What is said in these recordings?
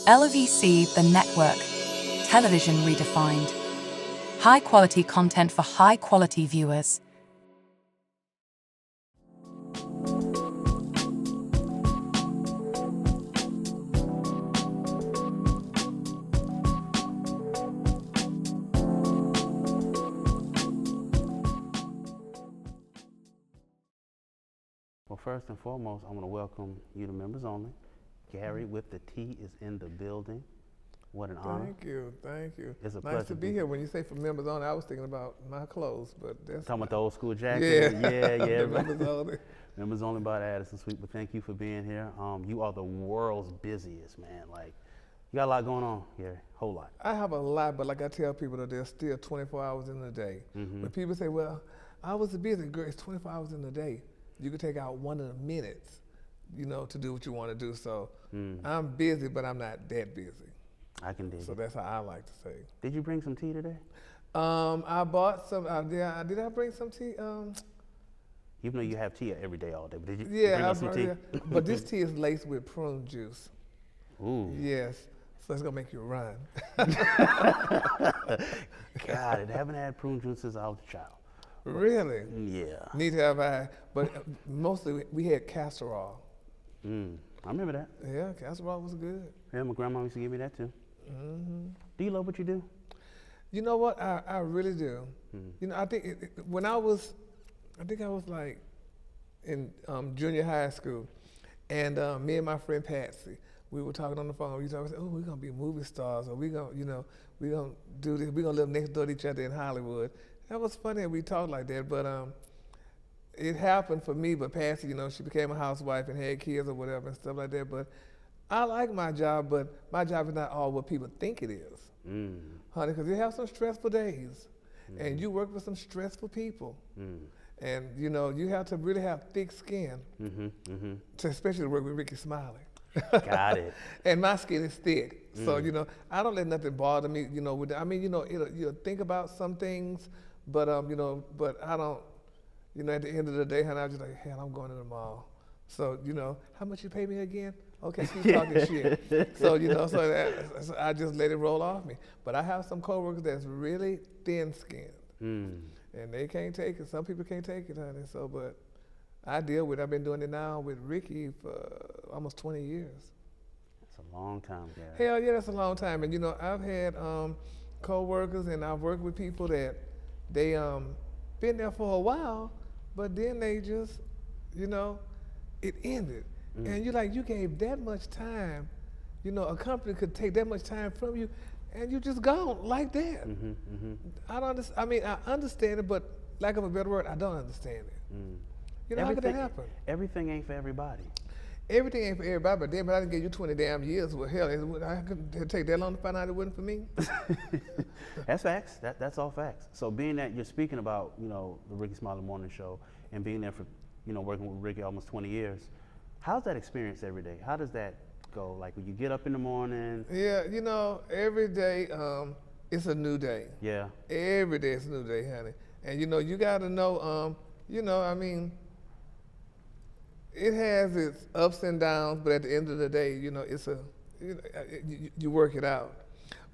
LVC, the network. Television redefined. High-quality content for high-quality viewers. Well, first and foremost, I want to welcome you to Members Only. Gary with the T is in the building. What an honor. Thank you, thank you. It's a nice pleasure to be here. When you say for Members Only, I was thinking about my clothes, but that's talking about the old school jacket. Yeah. Members Only. Members Only by Addison Sweet. But thank you for being here. You are the world's busiest, man. Like, you got a lot going on, Gary. Whole lot. I have a lot, but like I tell people that there's still 24 hours in the day. When people say, "Well, I was busy," girl, it's 24 hours in the day. You can take out 1 of the minutes, to do what you want to do. So I'm busy, but I'm not that busy. I can dig it. So that's how I like to say. Did you bring some tea today? I bought some. Did I bring some tea? Even though you have tea every day, all day, but did you Yeah, bring us some tea? Yeah. But this tea is laced with prune juice. Ooh. Yes. So it's gonna make you run. God, I haven't had prune juice since I was a child. Really? Yeah. Neither have I. But mostly we had casserole. I remember that. Yeah, casserole was good. Yeah, my grandma used to give me that too. Do you love what you do? You know what? I really do. I think when I was like in junior high school, and me and my friend Patsy, we were talking on the phone. We talking, "Oh, we're gonna be movie stars, or we're gonna do this. We're gonna live next door to each other in Hollywood." That was funny that we talked like that, but it happened for me. But Patsy, she became a housewife and had kids or whatever and stuff like that. But I like my job, but my job is not all what people think it is, honey, because you have some stressful days, and you work with some stressful people, and you have to really have thick skin, to especially work with Rickey Smiley. Got it. And my skin is thick, so I don't let nothing bother me. You'll think about some things, but but I don't. At the end of the day, honey, I was just like, hell, I'm going to the mall. So how much you pay me again? Okay, keep talking shit. So so I just let it roll off me. But I have some coworkers that's really thin-skinned, and they can't take it. Some people can't take it, honey. So, but I deal with it. I've been doing it now with Rickey for almost 20 years. That's a long time, Gary. Hell yeah, that's a long time. And I've had co-workers, and I've worked with people that they been there for a while, but then they just, it ended. And you gave that much time, a company could take that much time from you, and you just gone like that. I don't understand. I mean, I understand it, but lack of a better word, I don't understand it. How could that happen? Everything ain't for everybody. Everything ain't for everybody, but damn it, I didn't give you 20 damn years. Well, hell, I could take that long to find out it wasn't for me. That's facts. That's all facts. So being that you're speaking about, the Rickey Smiley Morning Show and being there for, working with Rickey almost 20 years, how's that experience every day? How does that go? Like when you get up in the morning? Yeah, every day it's a new day. Yeah. Every day it's a new day, honey. And you got to know, it has its ups and downs, but at the end of the day, it's you work it out.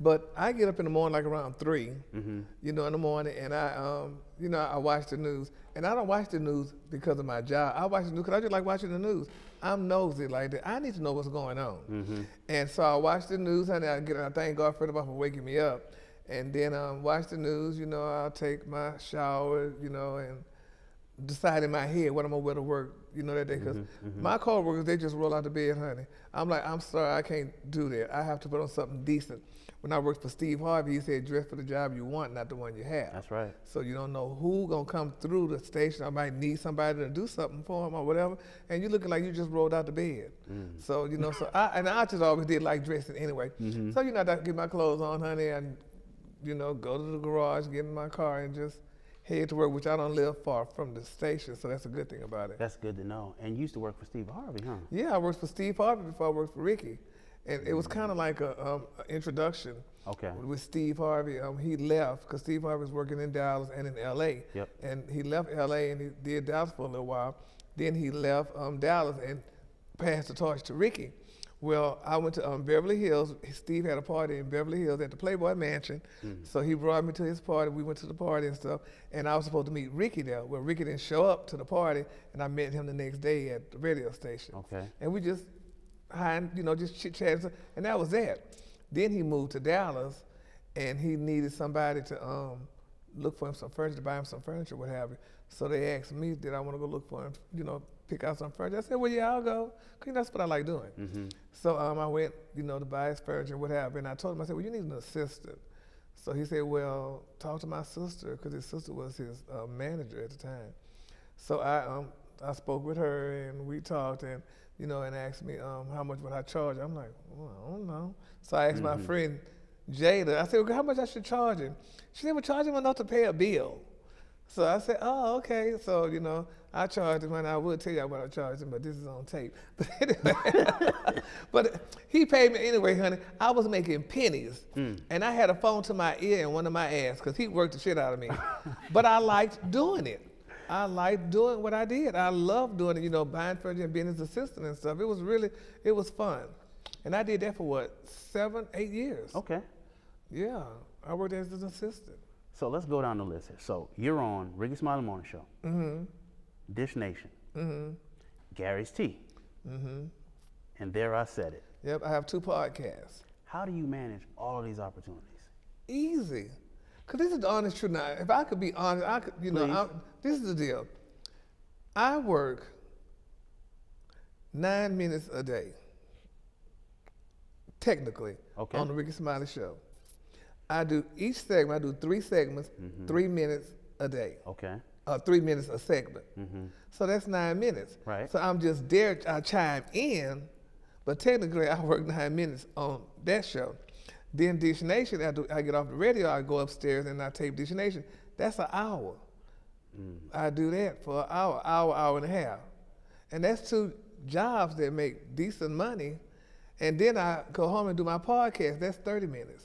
But I get up in the morning like around 3, in the morning, and I watch the news. And I don't watch the news because of my job. I watch the news because I just like watching the news. I'm nosy like that. I need to know what's going on. And so I watch the news, honey. I thank God first of all for waking me up. And then watch the news, I'll take my shower, and decide in my head what I'm gonna wear to work, that day. Because my coworkers, they just roll out of bed, honey. I'm like, I'm sorry, I can't do that. I have to put on something decent. When I worked for Steve Harvey, he said, dress for the job you want, not the one you have. That's right. So you don't know who gonna come through the station. I might need somebody to do something for him or whatever, and you looking like you just rolled out the bed. So so I just always did like dressing anyway. So I get my clothes on, honey, and go to the garage, get in my car, and just head to work, which I don't live far from the station, so that's a good thing about it. That's good to know. And you used to work for Steve Harvey, huh? Yeah, I worked for Steve Harvey before I worked for Rickey. And it was kind of like a introduction with Steve Harvey. He left because Steve Harvey was working in Dallas and in L.A. Yep. And he left L.A. and he did Dallas for a little while. Then he left Dallas and passed the torch to Rickey. Well, I went to Beverly Hills. Steve had a party in Beverly Hills at the Playboy Mansion. So he brought me to his party. We went to the party and stuff. And I was supposed to meet Rickey there. Well, Rickey didn't show up to the party, and I met him the next day at the radio station. Okay. And we just, just chit-chatted, and that was that. Then he moved to Dallas, and he needed somebody to look for him some furniture, to buy him some furniture, what have you. So they asked me, did I want to go look for him, pick out some furniture. I said, well, yeah, I'll go, because that's what I like doing. So I went, to buy his furniture, what have you, and I told him, I said, well, you need an assistant. So he said, well, talk to my sister, because his sister was his manager at the time. So I spoke with her, and we talked, and asked me how much would I charge. I'm like, well, I don't know. So I asked my friend Jada, I said, well, how much I should charge him? She said, well, charge him enough to pay a bill. So I said, oh, okay. So, I charged him, and I would tell you what I charged him, but this is on tape. But anyway, but he paid me anyway, honey. I was making pennies, and I had a phone to my ear and one to my ass, because he worked the shit out of me. But I liked doing it. I liked doing what I did. I loved doing it, buying furniture and being his assistant and stuff. It was fun. And I did that for 7, 8 years. Okay. Yeah, I worked as an assistant. So let's go down the list here. So you're on Rickey Smiley Morning Show, Dish Nation, Gary's Tea, and there I said it. Yep, I have 2 podcasts. How do you manage all of these opportunities? Easy. Because this is the honest truth now. If I could be honest, I could, this is the deal. I work 9 minutes a day, technically, on the Rickey Smiley Show. I do each segment, I do 3 segments, 3 minutes a day. Okay. 3 minutes a segment. So that's 9 minutes. Right. So I'm just there, I chime in, but technically I work 9 minutes on that show. Then Dish Nation, I get off the radio, I go upstairs and I tape Dish Nation. That's an hour. I do that for an hour and a half. And that's 2 jobs that make decent money. And then I go home and do my podcast. That's 30 minutes.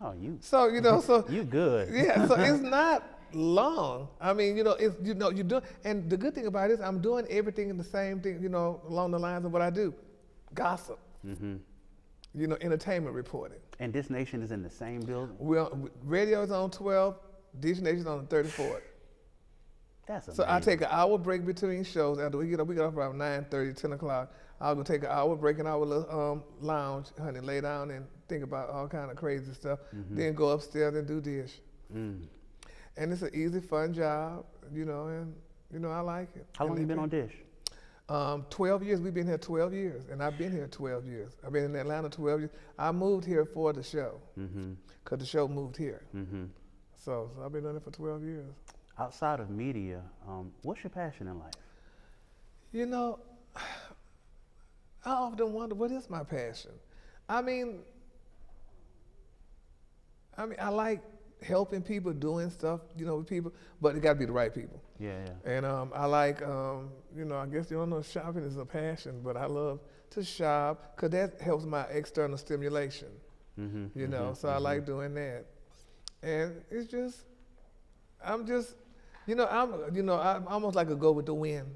Oh, you. So, so. You good. Yeah, so it's not long. I mean, it's, you do, and the good thing about it is I'm doing everything in the same thing, along the lines of what I do. Gossip. Entertainment reporting. And Dish Nation is in the same building? Well, radio is on 12, Dish Nation is on the 34th. That's amazing. So I take an hour break between shows. After we get off around 9:30, 10 o'clock. I'll go take an hour break in our little lounge, honey, lay down and think about all kind of crazy stuff. Then go upstairs and do Dish. And it's an easy, fun job, and I like it. How long you been on Dish? 12 years. We've been here 12 years, and I've been here 12 years. I've been in Atlanta 12 years. I moved here for the show, because the show moved here. So I've been doing it for 12 years. Outside of media, what's your passion in life? I often wonder, what is my passion? I mean, I like helping people, doing stuff, with people, but it got to be the right people. Yeah. And I like, I guess you don't know, shopping is a passion, but I love to shop because that helps my external stimulation. So I like doing that, and it's just, I'm almost like a go with the wind.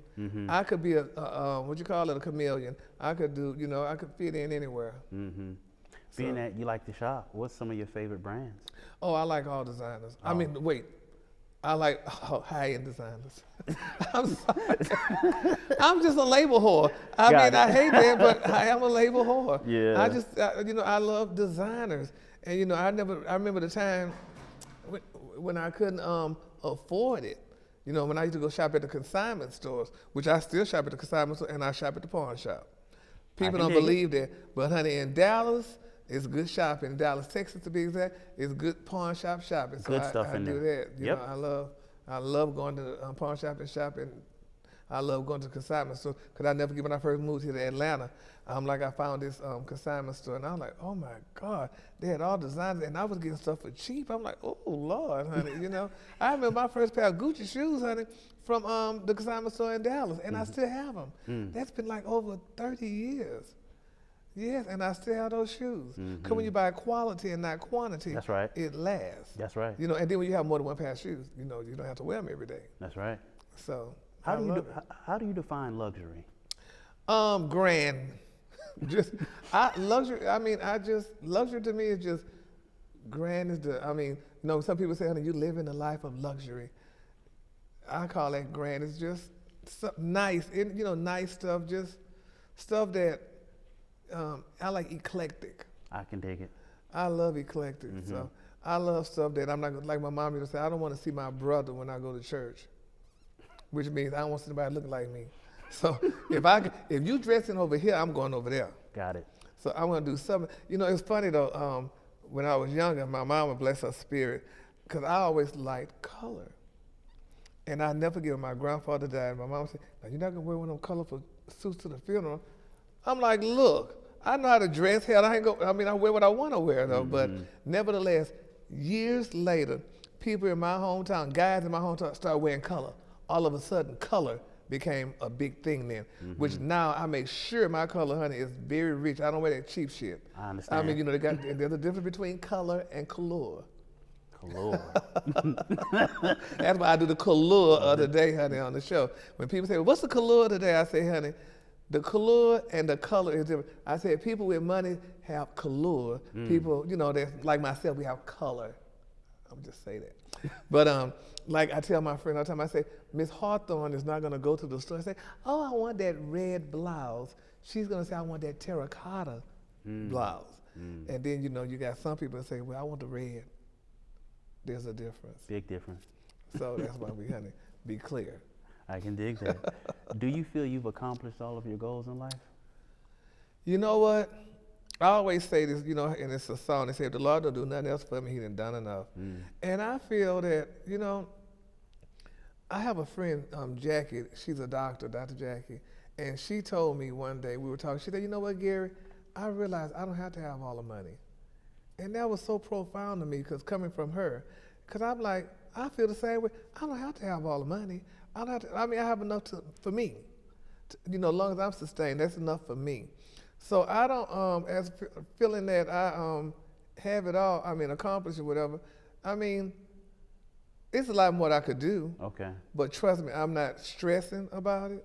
I could be a chameleon. I could do, I could fit in anywhere. Being that you like to shop, what's some of your favorite brands? Oh, I like all designers. I mean, wait, I like high-end designers. I'm sorry. I'm just a label whore. I hate that, but I am a label whore. Yeah. I love designers. And, I remember the time when I couldn't afford it. When I used to go shop at the consignment stores, which I still shop at the consignment store, and I shop at the pawn shop. People don't believe that, but honey, in Dallas, it's good shopping. In Dallas, Texas, to be exact, it's good pawn shop shopping. So good stuff in there. I do that. I love going to the pawn shop and shopping. I love going to the consignment store because I never, when I first moved here to Atlanta, I found this consignment store, and I was like, oh my God, they had all designers, and I was getting stuff for cheap. I'm like, oh Lord, honey, I remember my first pair of Gucci shoes, honey, from the consignment store in Dallas, and I still have them. That's been like over 30 years. Yes, and I still have those shoes. Because when you buy quality and not quantity, that's right, it lasts. That's right. And then when you have more than one pair of shoes, you don't have to wear them every day. That's right. So how do you define luxury? Grand. Just luxury. I mean, luxury to me is just grand is the. I mean, some people say, honey, you live in a life of luxury. I call that grand. It's just nice, nice stuff. Just stuff that I like eclectic. I can dig it. I love eclectic. So I love stuff that I'm not gonna, like my mom used to say, I don't want to see my brother when I go to church, which means I don't want to see anybody looking like me. So if you dressing over here, I'm going over there. Got it. So I want to do something. It's funny though. When I was younger, my mama, bless her spirit, because I always liked color. And I never forget when my grandfather died. My mom said, "Now you're not gonna wear one of them colorful suits to the funeral." I'm like, look, I know how to dress. Hell, I wear what I want to wear though. But nevertheless, years later, people in my hometown, guys in my hometown, started wearing color. All of a sudden, color became a big thing then, which now I make sure my color, honey, is very rich. I don't wear that cheap shit. I understand. I mean, there's a difference between color and color. Color. That's why I do the color of the day, honey, on the show. When people say, well, what's the color of the day? I say, honey, the color and the color is different. I say, people with money have color. People, that's like myself, we have color. I'm just say that. But like I tell my friend all the time, I say, Miss Hawthorne is not going to go to the store and say, oh, I want that red blouse. She's going to say, I want that terracotta blouse. And then, you got some people that say, well, I want the red. There's a difference. Big difference. So that's why we, honey, be clear. I can dig that. Do you feel you've accomplished all of your goals in life? You know what? I always say this, and it's a song. They say, if the Lord don't do nothing else for me, he done enough. And I feel that, I have a friend, Jackie. She's a doctor, Dr. Jackie. And she told me one day, we were talking, she said, you know what, Gary? I realized I don't have to have all the money. And that was so profound to me, because coming from her, because I'm like, I feel the same way. I don't have to have all the money. I have enough for me. As long as I'm sustained, that's enough for me. So I don't, feeling that I have it all, accomplish or whatever. It's a lot more that I could do. Okay. But trust me, I'm not stressing about it.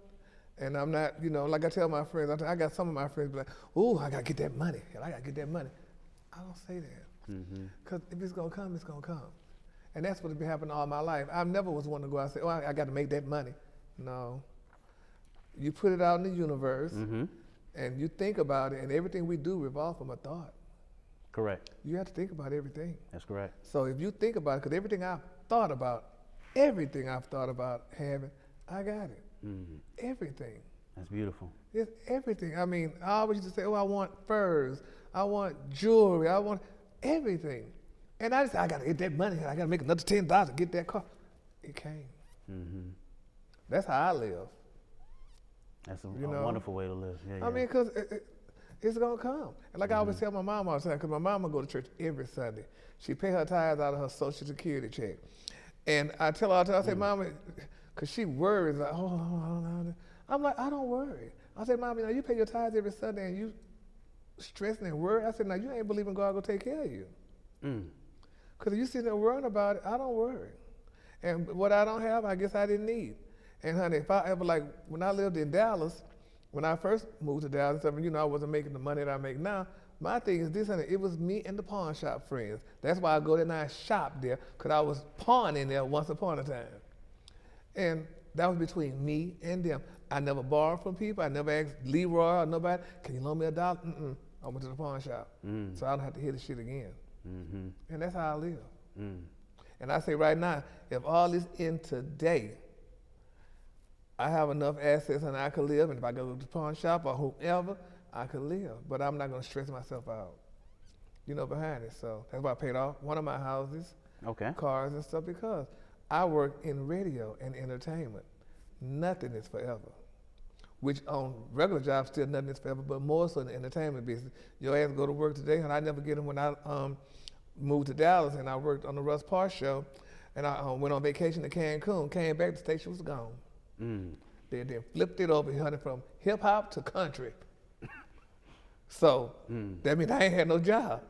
And I'm not, like I tell my friends, I got some of my friends be like, ooh, I got to get that money. I got to get that money. I don't say that. Because if it's going to come, it's going to come. And that's what's been happening all my life. I never was one to go out and say, oh, I got to make that money. No. You put it out in the universe, and you think about it, and everything we do revolves from a thought. Correct. You have to think about everything. That's correct. So if you think about it, because everything I've thought about having, I got it. Everything. That's beautiful. It's everything. I always used to say, oh, I want furs. I want jewelry. I want everything. And I just said, I got to get that money. I got to make another $10 to get that car. It came. That's how I live. That's a wonderful way to live. Yeah, because it's going to come. And like I always tell my mom all the time, because my mom will go to church every Sunday. She pay her tithes out of her Social Security check. And I tell her all the time, I say, Mama, because she worries, like, oh, I'm like, I don't worry. I say, Mom, you pay your tithes every Sunday and you stressing and worrying. I said, now you ain't believing God will take care of you. Because if you sit there worrying about it, I don't worry. And what I don't have, I guess I didn't need. And honey, if I ever, like, when I lived in Dallas, when I first moved to Dallas, I wasn't making the money that I make now. My thing is this, honey, it was me and the pawn shop friends. That's why I go there and I shop there, because I was pawning there once upon a time. And that was between me and them. I never borrowed from people. I never asked Leroy or nobody, can you loan me $1? I went to the pawn shop. So I don't have to hear the shit again. And that's how I live. And I say right now, if all this in today, I have enough assets and I could live, and if I go to the pawn shop or whomever, I could live. But I'm not going to stress myself out, behind it. So that's why I paid off one of my houses, cars and stuff, because I work in radio and entertainment. Nothing is forever. Which on regular jobs, still nothing is forever, but more so in the entertainment business. Your ass go to work today, and I never get them when I moved to Dallas, and I worked on the Russ Parr show, and I went on vacation to Cancun, came back, the station was gone. They then flipped it over, honey, from hip hop to country. So that means I ain't had no job.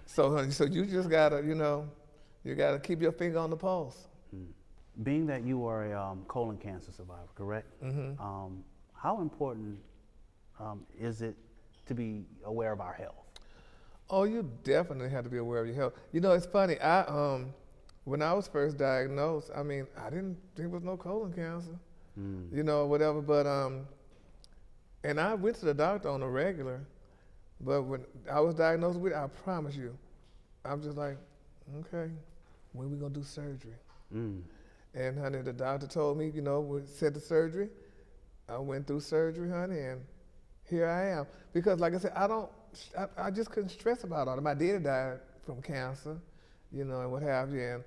So, honey, so you just gotta, you gotta keep your finger on the pulse. Being that you are a colon cancer survivor, correct? How important is it to be aware of our health? Oh, you definitely have to be aware of your health. You know, it's funny. When I was first diagnosed, I mean, I didn't think it was no colon cancer, you know, whatever. But and I went to the doctor on a regular. But when I was diagnosed with it, I promise you, I'm just like, okay, when we gonna do surgery? And honey, the doctor told me, you know, we said the surgery. I went through surgery, honey, and here I am. Because like I said, I just couldn't stress about all that. My dad died from cancer, you know, and what have you.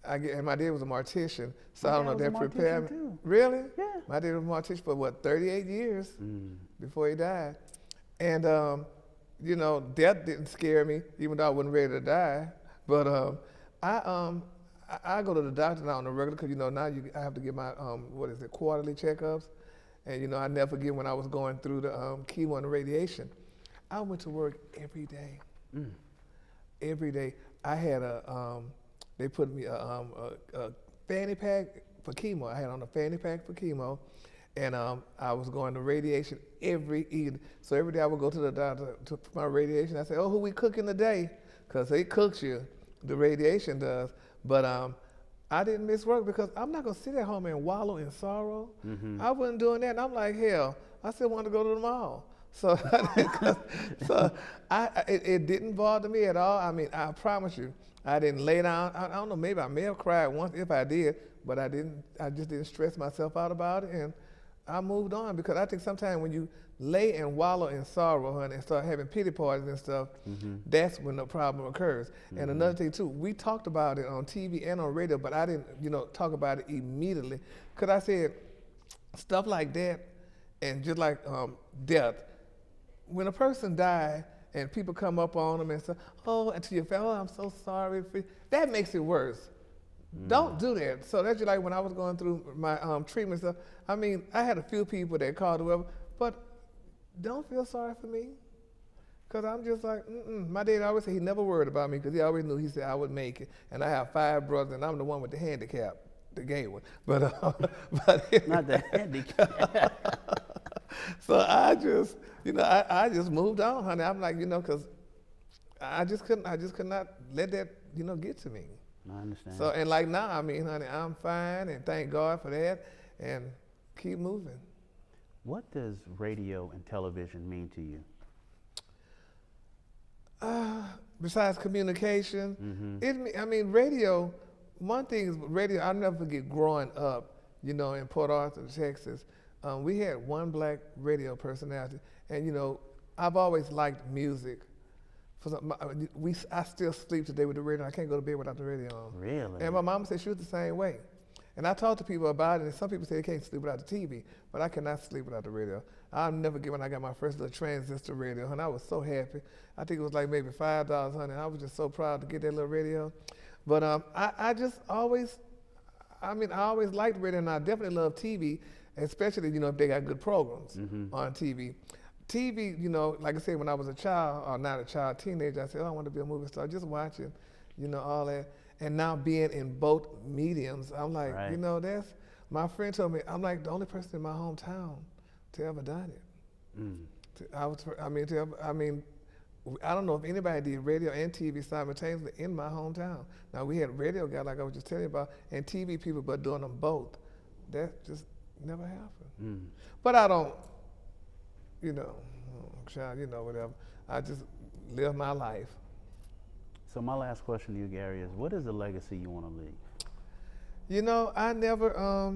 And my dad was a mortician, so I don't know if that prepared me. Too. Really? Yeah. My dad was a mortician for what, 38 years before he died. And you know, death didn't scare me, even though I wasn't ready to die. But I go to the doctor now on a regular, because you know now I have to get my quarterly checkups. And you know, I never forget when I was going through the chemo and the radiation. I went to work every day. Every day. I had they put me a fanny pack for chemo. I had on a fanny pack for chemo, and I was going to radiation every evening. So every day I would go to the doctor to my radiation. I said, "Oh, who we cooking today?" Because it cooks you, the radiation does. But I didn't miss work because I'm not gonna sit at home and wallow in sorrow. I wasn't doing that. And I'm like, hell, I still wanted to go to the mall. So, it didn't bother me at all. I mean, I promise you, I didn't lay down. I don't know, maybe I may have cried once if I did, but I didn't. I just didn't stress myself out about it, and I moved on, because I think sometimes when you lay and wallow in sorrow, honey, and start having pity parties and stuff, that's when the problem occurs. And another thing too, we talked about it on TV and on radio, but I didn't, you know, talk about it immediately, because I said stuff like that, and just like death. When a person dies and people come up on them and say, "Oh," and to your family, "Oh, I'm so sorry for you," that makes it worse. Don't do that. So that's just like when I was going through my treatment stuff. I mean, I had a few people that called whoever, but don't feel sorry for me, because I'm just like, My dad always said he never worried about me, because he always knew, he said I would make it. And I have 5 brothers, and I'm the one with the handicap, the gay one. But Not the handicap. So I just, you know, I just moved on, honey. I'm like, you know, because I just could not let that, you know, get to me. I understand. So, and like now, I mean, honey, I'm fine, and thank God for that, and keep moving. What does radio and television mean to you? Besides communication, I mean, radio, one thing is radio, I'll never forget growing up, you know, in Port Arthur, Texas. We had one black radio personality, and you know, I've always liked music. I still sleep today with the radio. I can't go to bed without the radio on. Really? And my mom said she was the same way. And I talked to people about it, and some people say they can't sleep without the TV, but I cannot sleep without the radio. I'll never forget when I got my first little transistor radio, and I was so happy. I think it was like maybe $5, honey. I was just so proud to get that little radio. But I just always, I always liked radio, and I definitely love TV, especially, you know, if they got good programs on TV. TV, you know, like I said, when I was a child, or not a child, teenager, I said, "Oh, I want to be a movie star," just watching, you know, all that. And now being in both mediums, I'm like, you know, that's, my friend told me, I'm like the only person in my hometown to ever done it. I don't know if anybody did radio and TV simultaneously in my hometown. Now, we had radio guys, like I was just telling you about, and TV people, but doing them both. That just never happened. But I don't, you know, child, you know, whatever. I just live my life. So my last question to you, Gary, is what is the legacy you want to leave? You know, I never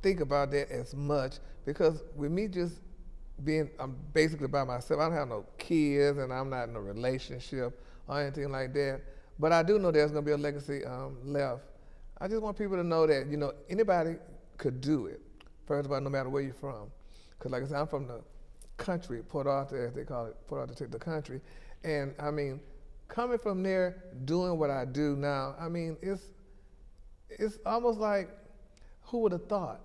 think about that as much, because with me just being, I'm basically by myself. I don't have no kids, and I'm not in a relationship or anything like that. But I do know there's going to be a legacy left. I just want people to know that, you know, anybody could do it. First of all, no matter where you're from. Because like I said, I'm from the country, Port Arthur, as they call it, Port Arthur, the country. And I mean, coming from there, doing what I do now, I mean, it's almost like, who would have thought?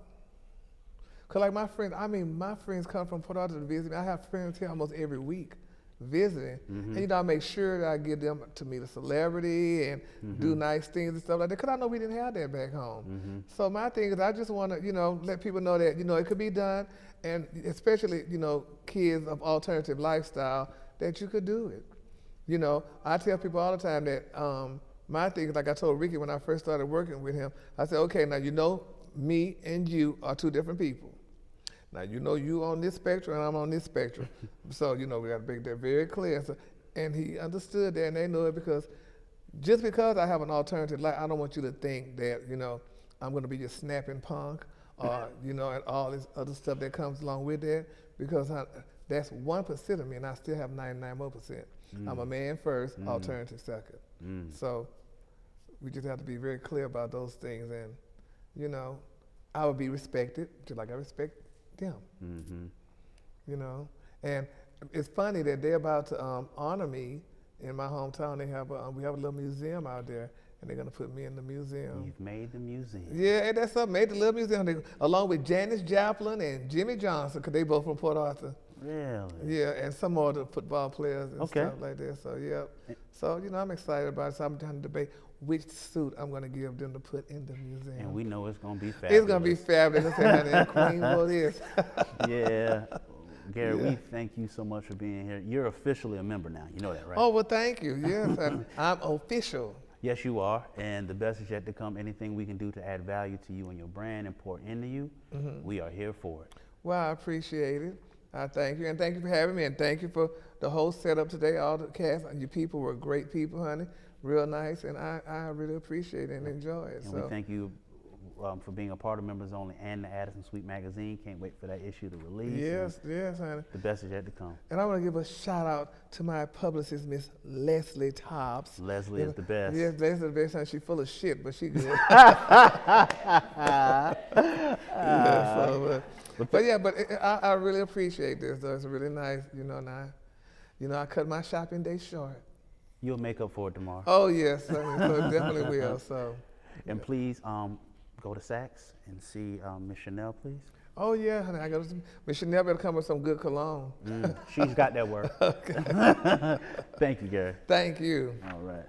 Because like my friends come from Port Arthur to visit me. I have friends here almost every week, visiting, and I make sure that I get them to meet a celebrity and do nice things and stuff like that, because I know we didn't have that back home. So my thing is, I just want to, let people know that, it could be done, and especially, kids of alternative lifestyle, that you could do it. I tell people all the time that my thing is, like I told Ricky when I first started working with him, I said, okay, now me and you are two different people. Now you on this spectrum and I'm on this spectrum. So, we got to make that very clear. So, and he understood that, and they know it, because just because I have an alternative life, I don't want you to think that, I'm going to be just snapping punk or, and all this other stuff that comes along with that, because that's 1% of me, and I still have 99 more percent. I'm a man first, alternative second. So we just have to be very clear about those things, and, I would be respected just like I respect them. And it's funny that they're about to honor me in my hometown. We have a little museum out there, and they're gonna put me in the museum. You've made the museum. Yeah, and that's something. Made the little museum along with Janis Joplin and Jimmy Johnson, because they both from Port Arthur. Really? Yeah, and some more of the football players and stuff like that. So yeah, so I'm excited about it. So I'm trying to debate which suit I'm going to give them to put in the museum. And we know it's going to be fabulous. It's going to be fabulous. And Queen will is. Yeah. Gary, we thank you so much for being here. You're officially a member now. You know that, right? Oh, well, thank you. Yes, I'm official. Yes, you are. And the best is yet to come. Anything we can do to add value to you and your brand and pour into you, we are here for it. Well, I appreciate it. I thank you. And thank you for having me. And thank you for the whole setup today. All the cast, and your people were great people, honey. Real nice. And I really appreciate it and enjoy it. And we thank you for being a part of Members Only and the Addison Suite magazine. Can't wait for that issue to release. Yes, honey. The best is yet to come. And I want to give a shout out to my publicist, Miss Leslie Tops. Leslie is the best. Yes, Leslie's the best, and she's full of shit, but she good. But I really appreciate this, though. It's really nice, and I cut my shopping day short. You'll make up for it tomorrow. Oh yes, so definitely will. So. And please go to Saks and see Miss Chanel, please. Oh yeah, honey, I got to. Miss Chanel better come with some good cologne. She's got that work. Okay. Thank you, Gary. Thank you. All right.